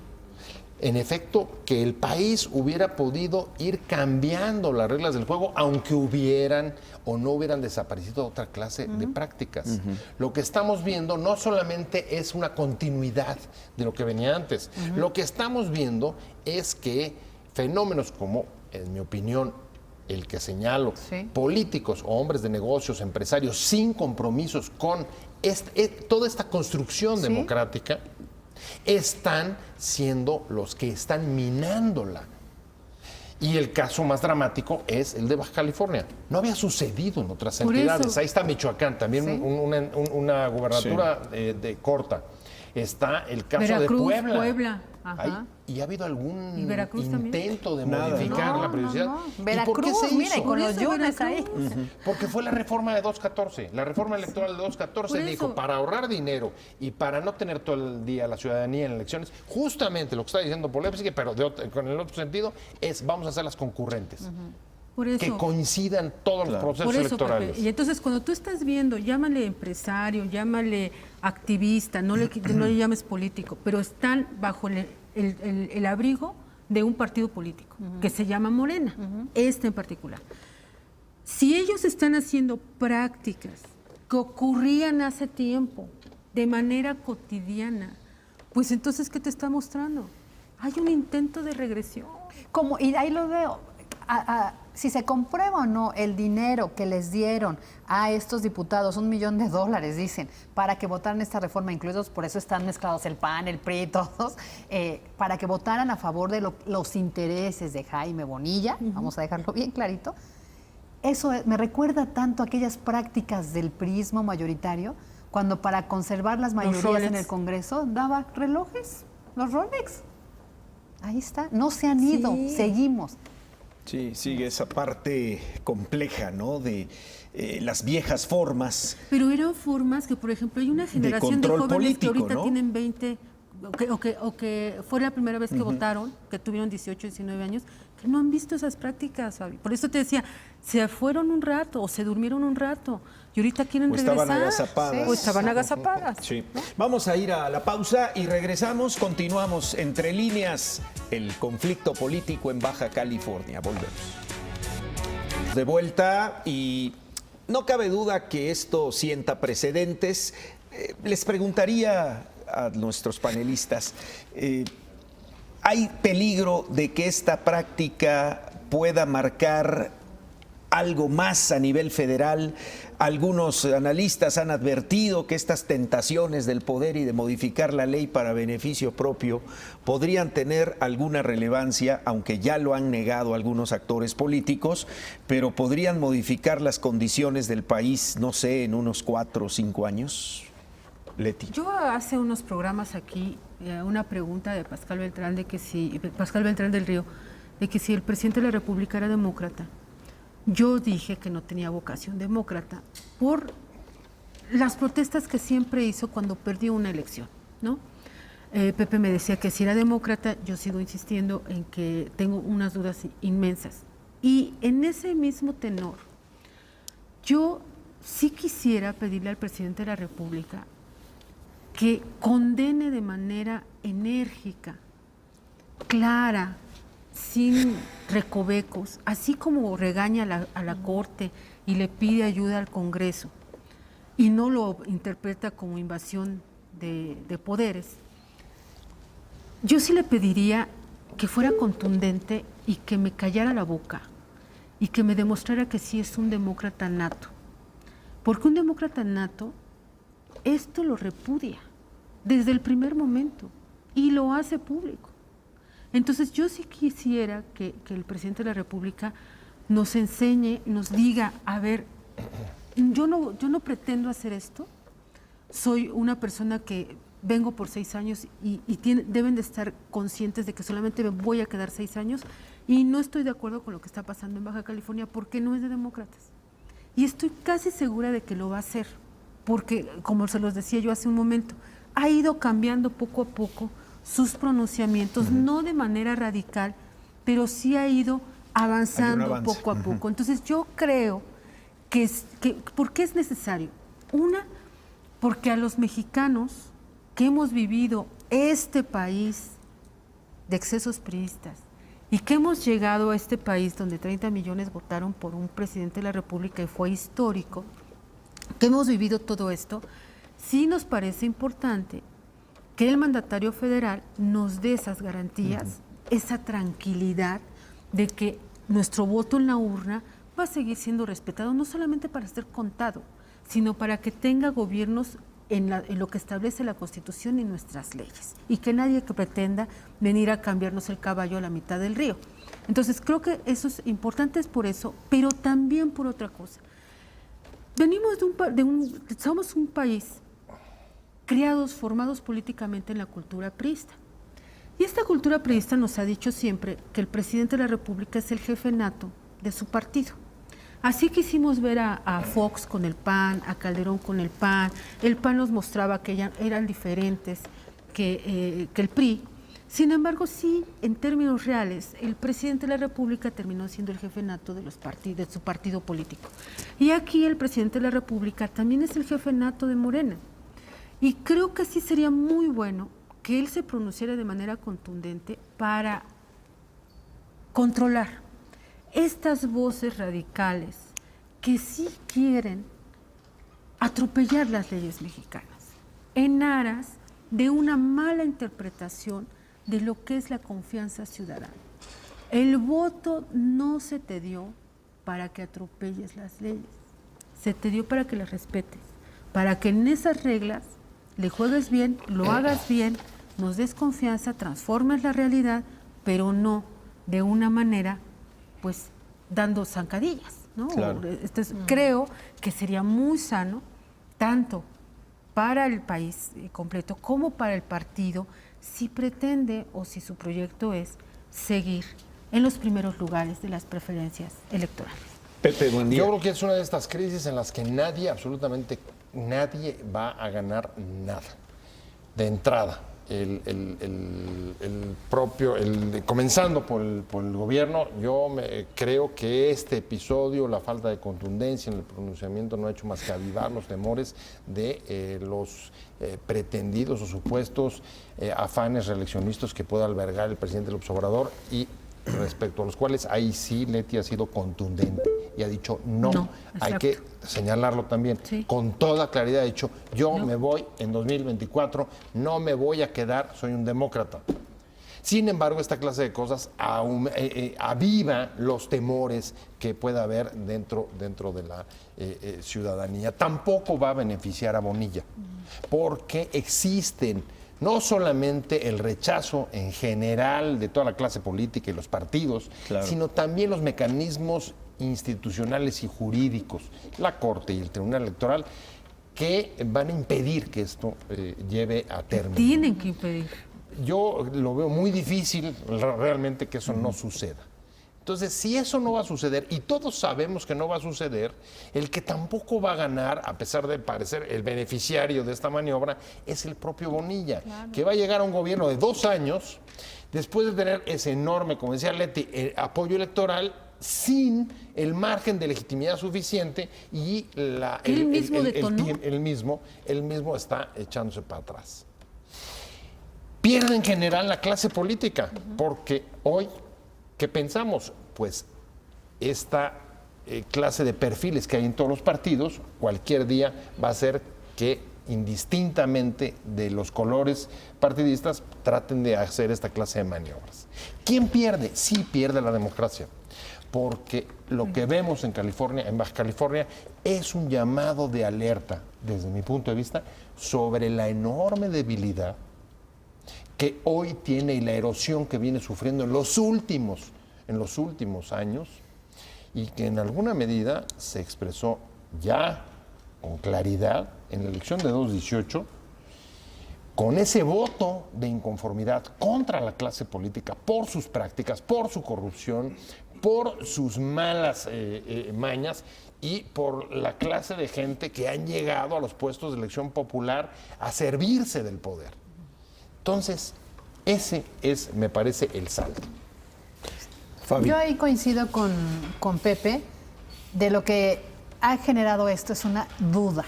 en efecto, que el país hubiera podido ir cambiando las reglas del juego, aunque hubieran o no hubieran desaparecido otra clase de prácticas. Lo que estamos viendo no solamente es una continuidad de lo que venía antes, lo que estamos viendo es que fenómenos como, en mi opinión, el que señalo, políticos o hombres de negocios, empresarios, sin compromisos con toda esta construcción democrática, están siendo los que están minándola. Y el caso más dramático es el de Baja California. No había sucedido en otras entidades. Ahí está Michoacán, también una gubernatura de corta. Está el caso Veracruz, de Puebla. Ahí, ¿y ha habido algún intento de Nada. modificar la periodicidad? No. ¿Y Veracruz, por qué se mira, hizo? con los yunes ahí. Porque fue la reforma de 214. La reforma electoral de 214 Por dijo, eso. para ahorrar dinero y para no tener todo el día la ciudadanía en elecciones, justamente lo que está diciendo Polemski, pero con el otro sentido, es vamos a hacerlas concurrentes. Por eso. Que coincidan todos los procesos Por eso, electorales. Pepe. Y entonces cuando tú estás viendo, llámale empresario, llámale activista, no le llames político, pero están bajo el abrigo de un partido político que se llama Morena, este en particular. Si ellos están haciendo prácticas que ocurrían hace tiempo, de manera cotidiana, pues entonces, ¿qué te está mostrando? Hay un intento de regresión. Y ahí lo veo. Si se comprueba o no el dinero que les dieron a estos diputados, $1 millón, dicen, para que votaran esta reforma, incluidos, por eso están mezclados el PAN, el PRI, todos, para que votaran a favor de los intereses de Jaime Bonilla, vamos a dejarlo bien clarito. Eso me recuerda tanto a aquellas prácticas del priismo mayoritario, cuando para conservar las mayorías en el Congreso daba relojes, los Rolex. Ahí está, no se han ido, seguimos. Sí, sigue esa parte compleja, ¿no? De las viejas formas. Pero eran formas que, por ejemplo, hay una generación de control jóvenes político, que ahorita ¿no? tienen 20, o que fue la primera vez que votaron, que tuvieron 18, 19 años, que no han visto esas prácticas, Fabi. Por eso te decía, se fueron un rato o se durmieron un rato y ahorita quieren regresar. Estaban agazapadas. O estaban agazapadas. Sí. Vamos a ir a la pausa y regresamos. Continuamos entre líneas el conflicto político en Baja California. Volvemos. De vuelta y no cabe duda que esto sienta precedentes. Les preguntaría a nuestros panelistas, ¿hay peligro de que esta práctica pueda marcar algo más a nivel federal? Algunos analistas han advertido que estas tentaciones del poder y de modificar la ley para beneficio propio podrían tener alguna relevancia, aunque ya lo han negado algunos actores políticos, pero podrían modificar las condiciones del país, no sé, en unos 4 o 5 años. Leti. Yo hace unos programas aquí, una pregunta de Pascal Beltrán del Río, de que si el presidente de la República era demócrata. Yo dije que no tenía vocación demócrata por las protestas que siempre hizo cuando perdió una elección, ¿no? Pepe me decía que si era demócrata, yo sigo insistiendo en que tengo unas dudas inmensas. Y en ese mismo tenor, yo sí quisiera pedirle al presidente de la República que condene de manera enérgica, clara, sin recovecos, así como regaña a la Corte y le pide ayuda al Congreso y no lo interpreta como invasión de poderes. Yo sí le pediría que fuera contundente y que me callara la boca y que me demostrara que sí es un demócrata nato. Porque un demócrata nato esto lo repudia desde el primer momento y lo hace público. Entonces yo sí quisiera que el presidente de la República nos enseñe, nos diga, a ver, yo no pretendo hacer esto, soy una persona que vengo por 6 años y deben de estar conscientes de que solamente me voy a quedar 6 años y no estoy de acuerdo con lo que está pasando en Baja California porque no es de demócratas. Y estoy casi segura de que lo va a hacer, porque como se los decía yo hace un momento, ha ido cambiando poco a poco sus pronunciamientos, no de manera radical, pero sí ha ido avanzando poco a poco. Entonces yo creo que ¿por qué es necesario? Una, porque a los mexicanos que hemos vivido este país de excesos priistas y que hemos llegado a este país donde 30 millones votaron por un presidente de la República y fue histórico, que hemos vivido todo esto, sí nos parece importante que el mandatario federal nos dé esas garantías, esa tranquilidad de que nuestro voto en la urna va a seguir siendo respetado, no solamente para ser contado, sino para que tenga gobiernos en lo que establece la Constitución y nuestras leyes, y que nadie que pretenda venir a cambiarnos el caballo a la mitad del río. Entonces creo que eso es importante, es por eso, pero también por otra cosa. Venimos somos un país criados, formados políticamente en la cultura priista. Y esta cultura priista nos ha dicho siempre que el presidente de la República es el jefe nato de su partido. Así quisimos ver a Fox con el PAN, a Calderón con el PAN. El PAN nos mostraba que ya eran diferentes que el PRI. Sin embargo, sí, en términos reales, el presidente de la República terminó siendo el jefe nato de su partido político. Y aquí el presidente de la República también es el jefe nato de Morena. Y creo que sí sería muy bueno que él se pronunciara de manera contundente para controlar estas voces radicales que sí quieren atropellar las leyes mexicanas en aras de una mala interpretación de lo que es la confianza ciudadana. El voto no se te dio para que atropelles las leyes, se te dio para que las respetes, para que en esas reglas le juegues bien, lo hagas bien, nos des confianza, transformes la realidad, pero no de una manera, pues, dando zancadillas, ¿no? Claro. Creo que sería muy sano, tanto para el país completo como para el partido, si pretende o si su proyecto es seguir en los primeros lugares de las preferencias electorales. Pepe, buen día. Yo creo que es una de estas crisis en las que nadie, absolutamente nadie, va a ganar nada. De entrada, comenzando por el gobierno, creo que este episodio, la falta de contundencia en el pronunciamiento, no ha hecho más que avivar los temores de los pretendidos o supuestos afanes reeleccionistas que pueda albergar el presidente López Obrador, y respecto a los cuales ahí sí Leti ha sido contundente y ha dicho no. Hay que señalarlo también, sí, con toda claridad. Ha dicho, yo me voy en 2024, no me voy a quedar, soy un demócrata. Sin embargo, esta clase de cosas aviva los temores que pueda haber dentro de la ciudadanía. Tampoco va a beneficiar a Bonilla, porque existen no solamente el rechazo en general de toda la clase política y los partidos, claro, sino también los mecanismos institucionales y jurídicos, la Corte y el Tribunal Electoral, que van a impedir que esto lleve a término. Tienen que impedir. Yo lo veo muy difícil realmente que eso no suceda. Entonces, si eso no va a suceder, y todos sabemos que no va a suceder, el que tampoco va a ganar, a pesar de parecer el beneficiario de esta maniobra, es el propio Bonilla, claro, que va a llegar a un gobierno de 2 años, después de tener ese enorme, como decía Leti, apoyo electoral, sin el margen de legitimidad suficiente, y él mismo está echándose para atrás. Pierde en general la clase política, porque hoy, ¿qué pensamos? Pues esta clase de perfiles que hay en todos los partidos, cualquier día va a hacer que indistintamente de los colores partidistas traten de hacer esta clase de maniobras. ¿Quién pierde? Sí pierde la democracia, porque lo que vemos en California, en Baja California, es un llamado de alerta, desde mi punto de vista, sobre la enorme debilidad que hoy tiene y la erosión que viene sufriendo en los últimos años, y que en alguna medida se expresó ya con claridad en la elección de 2018, con ese voto de inconformidad contra la clase política por sus prácticas, por su corrupción, por sus malas mañas y por la clase de gente que han llegado a los puestos de elección popular a servirse del poder. Entonces, ese es, me parece, el salto. Fabi. Yo ahí coincido con Pepe, de lo que ha generado esto es una duda.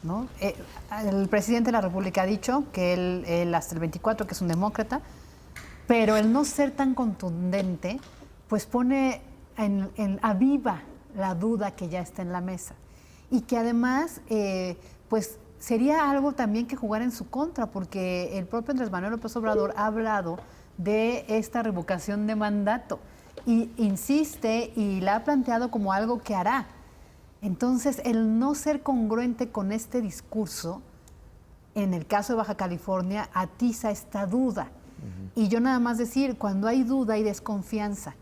¿no? El presidente de la República ha dicho que él hasta el 24, que es un demócrata, pero el no ser tan contundente, pues pone aviva la duda que ya está en la mesa. Y que además, pues sería algo también que jugar en su contra, porque el propio Andrés Manuel López Obrador ha hablado de esta revocación de mandato y insiste y la ha planteado como algo que hará. Entonces, el no ser congruente con este discurso, en el caso de Baja California, atiza esta duda. Y yo nada más decir, cuando hay duda hay desconfianza.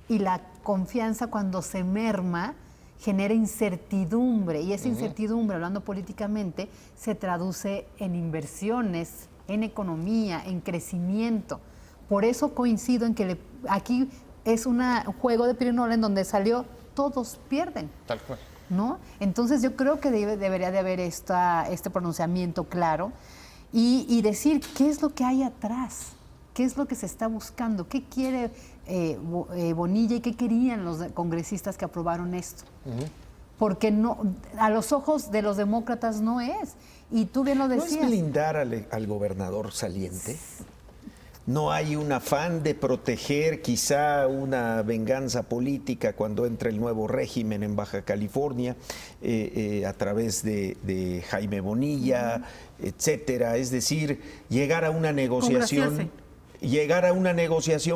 Y la confianza, cuando se merma, genera incertidumbre. Y esa incertidumbre, hablando políticamente, se traduce en inversiones, en economía, en crecimiento. Por eso coincido en que aquí es un juego de pirinola en donde salió todos pierden. Tal cual. ¿No? Entonces yo creo que debería de haber este pronunciamiento claro y decir qué es lo que hay atrás, qué es lo que se está buscando, qué quiere Bonilla y qué querían los congresistas que aprobaron esto. Porque no, a los ojos de los demócratas no es. Y tú bien lo decías. ¿No es blindar al gobernador saliente? ¿No hay un afán de proteger quizá una venganza política cuando entre el nuevo régimen en Baja California a través de Jaime Bonilla, etcétera? Es decir, llegar a una negociación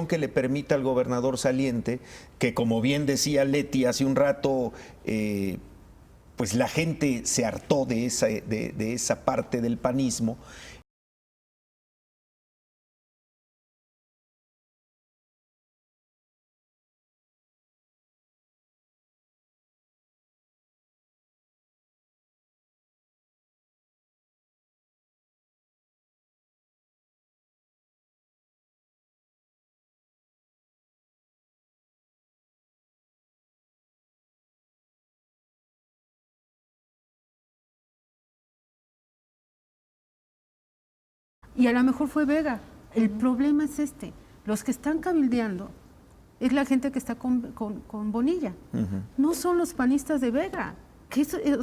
que le permita al gobernador saliente, que como bien decía Leti hace un rato, pues la gente se hartó de esa parte del panismo. Y a lo mejor fue Vega. El problema es este. Los que están cabildeando es la gente que está con Bonilla. No son los panistas de Vega.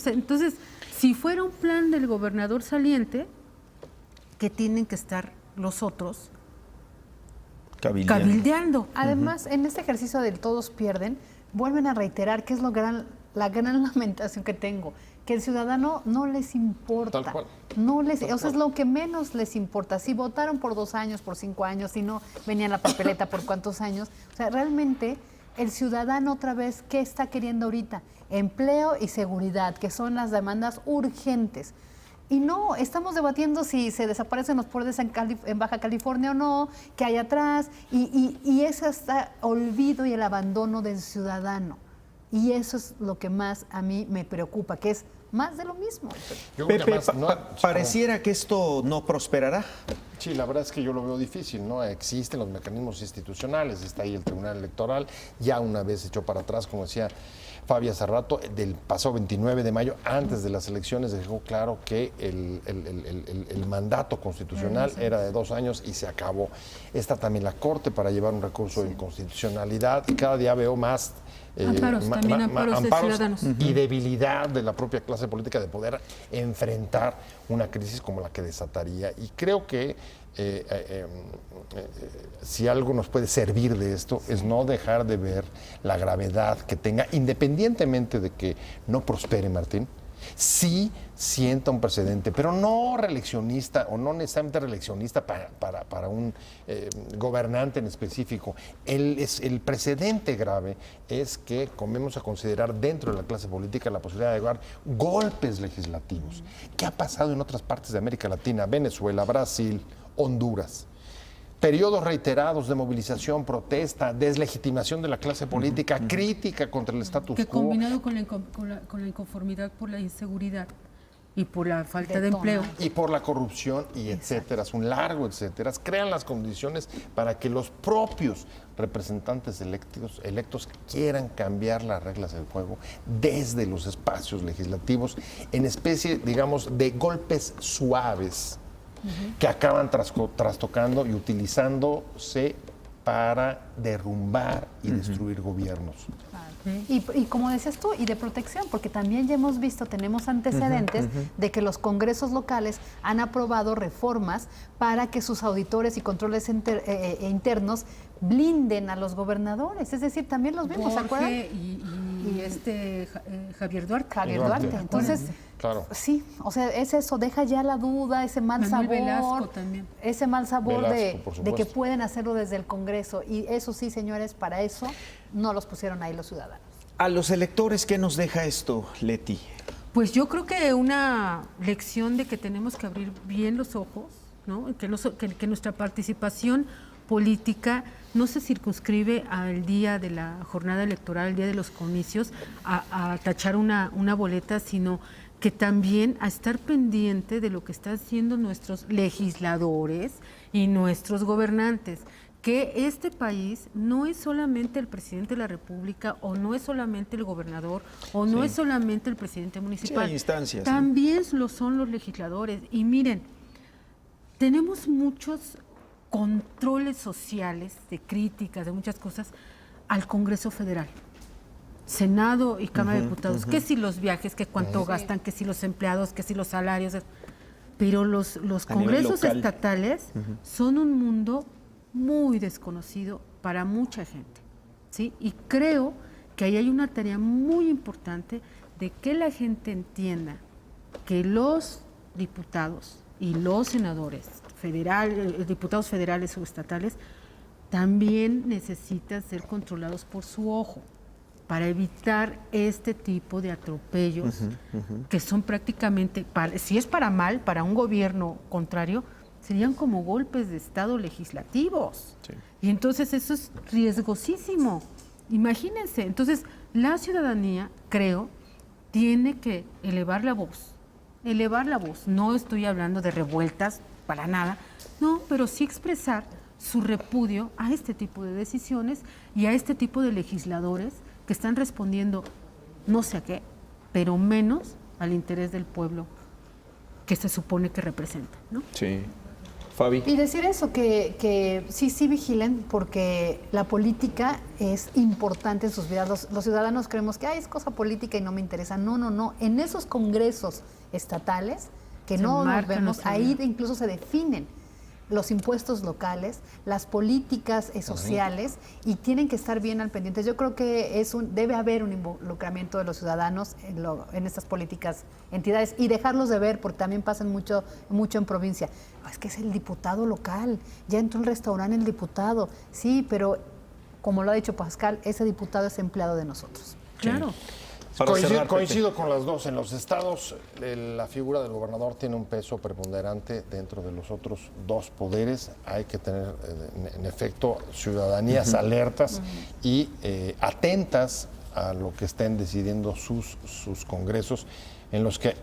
Entonces, si fuera un plan del gobernador saliente, que tienen que estar los otros cabildeando. Además, en este ejercicio del todos pierden, vuelven a reiterar que es la gran lamentación que tengo, que el ciudadano no les importa. Tal cual. O sea, es lo que menos les importa. Si votaron por 2 años, por 5 años, si no venía la papeleta por cuántos años. O sea, realmente el ciudadano otra vez, ¿qué está queriendo ahorita? Empleo y seguridad, que son las demandas urgentes. Y no, estamos debatiendo si se desaparecen los poderes en Baja California o no, qué hay atrás, y eso está olvido y el abandono del ciudadano. Y eso es lo que más a mí me preocupa, que es más de lo mismo. Yo creo que Pepe, además, pareciera que esto no prosperará. Sí, la verdad es que yo lo veo difícil, ¿no? Existen los mecanismos institucionales, está ahí el Tribunal Electoral, ya una vez echó para atrás, como decía Fabi hace rato, del pasado 29 de mayo, antes de las elecciones, dejó claro que el mandato constitucional era de 2 años y se acabó. Está también la Corte para llevar un recurso de inconstitucionalidad y cada día veo más amparos de ciudadanos. Y debilidad de la propia clase política de poder enfrentar una crisis como la que desataría. Y creo que si algo nos puede servir de esto es no dejar de ver la gravedad que tenga, independientemente de que no prospere, Martín. Sí sienta un precedente, pero no reeleccionista o no necesariamente reeleccionista para un gobernante en específico. El precedente grave es que comenzamos a considerar dentro de la clase política la posibilidad de dar golpes legislativos. ¿Qué ha pasado en otras partes de América Latina? Venezuela, Brasil, Honduras. Periodos reiterados de movilización, protesta, deslegitimación de la clase política, crítica contra el status que quo. Combinado con la inconformidad por la inseguridad y por la falta de empleo. Y por la corrupción y etcétera, es un largo etcétera, crean las condiciones para que los propios representantes electos quieran cambiar las reglas del juego desde los espacios legislativos en especie, digamos, de golpes suaves que acaban trastocando y utilizándose para derrumbar y destruir gobiernos. Y como decías tú, y de protección, porque también ya hemos visto, tenemos antecedentes de que los congresos locales han aprobado reformas para que sus auditores y controles internos blinden a los gobernadores. Es decir, también los vimos, ¿se acuerdan? Javier Duarte. Javier Duarte. Entonces, claro. sí, o sea, es eso, deja ya la duda, ese mal Manuel sabor. Velasco también. Ese mal sabor Velasco, por de que supuesto. pueden hacerlo desde el Congreso. Y eso sí, señores, para eso no los pusieron ahí los ciudadanos. A los electores, ¿qué nos deja esto, Leti? Pues yo creo que una lección de que tenemos que abrir bien los ojos, ¿no? Que nuestra participación política no se circunscribe al día de la jornada electoral, al día de los comicios, a tachar una boleta, sino que también a estar pendiente de lo que están haciendo nuestros legisladores y nuestros gobernantes. Que este país no es solamente el presidente de la República o no es solamente el gobernador o no es solamente el presidente municipal. Sí, hay instancias. También lo son los legisladores. Y miren, tenemos muchos controles sociales, de críticas, de muchas cosas, al Congreso Federal. Senado y Cámara de Diputados. Que si los viajes, que cuánto gastan, que si los empleados, que si los salarios. Pero los congresos estatales son un mundo muy desconocido para mucha gente, ¿sí? Y creo que ahí hay una tarea muy importante de que la gente entienda que los diputados y los senadores diputados federales o estatales también necesitan ser controlados por su ojo para evitar este tipo de atropellos que son prácticamente, si es para mal, para un gobierno contrario, serían como golpes de Estado legislativos. Sí. Y entonces eso es riesgosísimo. Imagínense. Entonces, la ciudadanía, creo, tiene que elevar la voz. Elevar la voz. No estoy hablando de revueltas, para nada. No, pero sí expresar su repudio a este tipo de decisiones y a este tipo de legisladores que están respondiendo no sé a qué, pero menos al interés del pueblo que se supone que representa, ¿no? Sí. Fabi. Y decir eso, que sí vigilen, porque la política es importante en sus vidas. Los ciudadanos creemos que es cosa política y no me interesa. No. En esos congresos estatales, que no nos vemos, ahí incluso se definen los impuestos locales, las políticas sociales, y tienen que estar bien al pendiente. Yo creo que debe haber un involucramiento de los ciudadanos en estas políticas, entidades, y dejarlos de ver, porque también pasan mucho en provincia. Es que es el diputado local, ya entró el restaurante el diputado. Sí, pero como lo ha dicho Pascal, ese diputado es empleado de nosotros. Claro. Coincido con las dos. En los estados, la figura del gobernador tiene un peso preponderante dentro de los otros dos poderes. Hay que tener, en efecto, ciudadanías alertas y atentas a lo que estén decidiendo sus congresos, en los que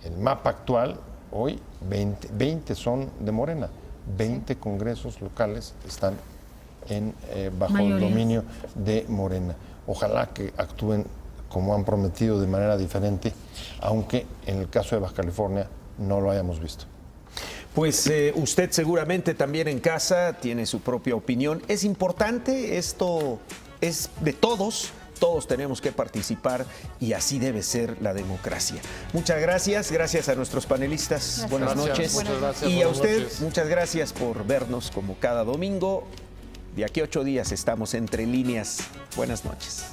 el mapa actual, hoy, 20 son de Morena. 20 congresos locales están bajo el dominio de Morena. Ojalá que actúen como han prometido de manera diferente, aunque en el caso de Baja California no lo hayamos visto. Pues usted seguramente también en casa tiene su propia opinión. Es importante, esto es de todos. Todos tenemos que participar y así debe ser la democracia. Muchas gracias a nuestros panelistas. Gracias. Buenas noches. Muchas gracias. Y a Buenas usted, noches. muchas gracias por vernos como cada domingo. De aquí a 8 días estamos entre líneas. Buenas noches.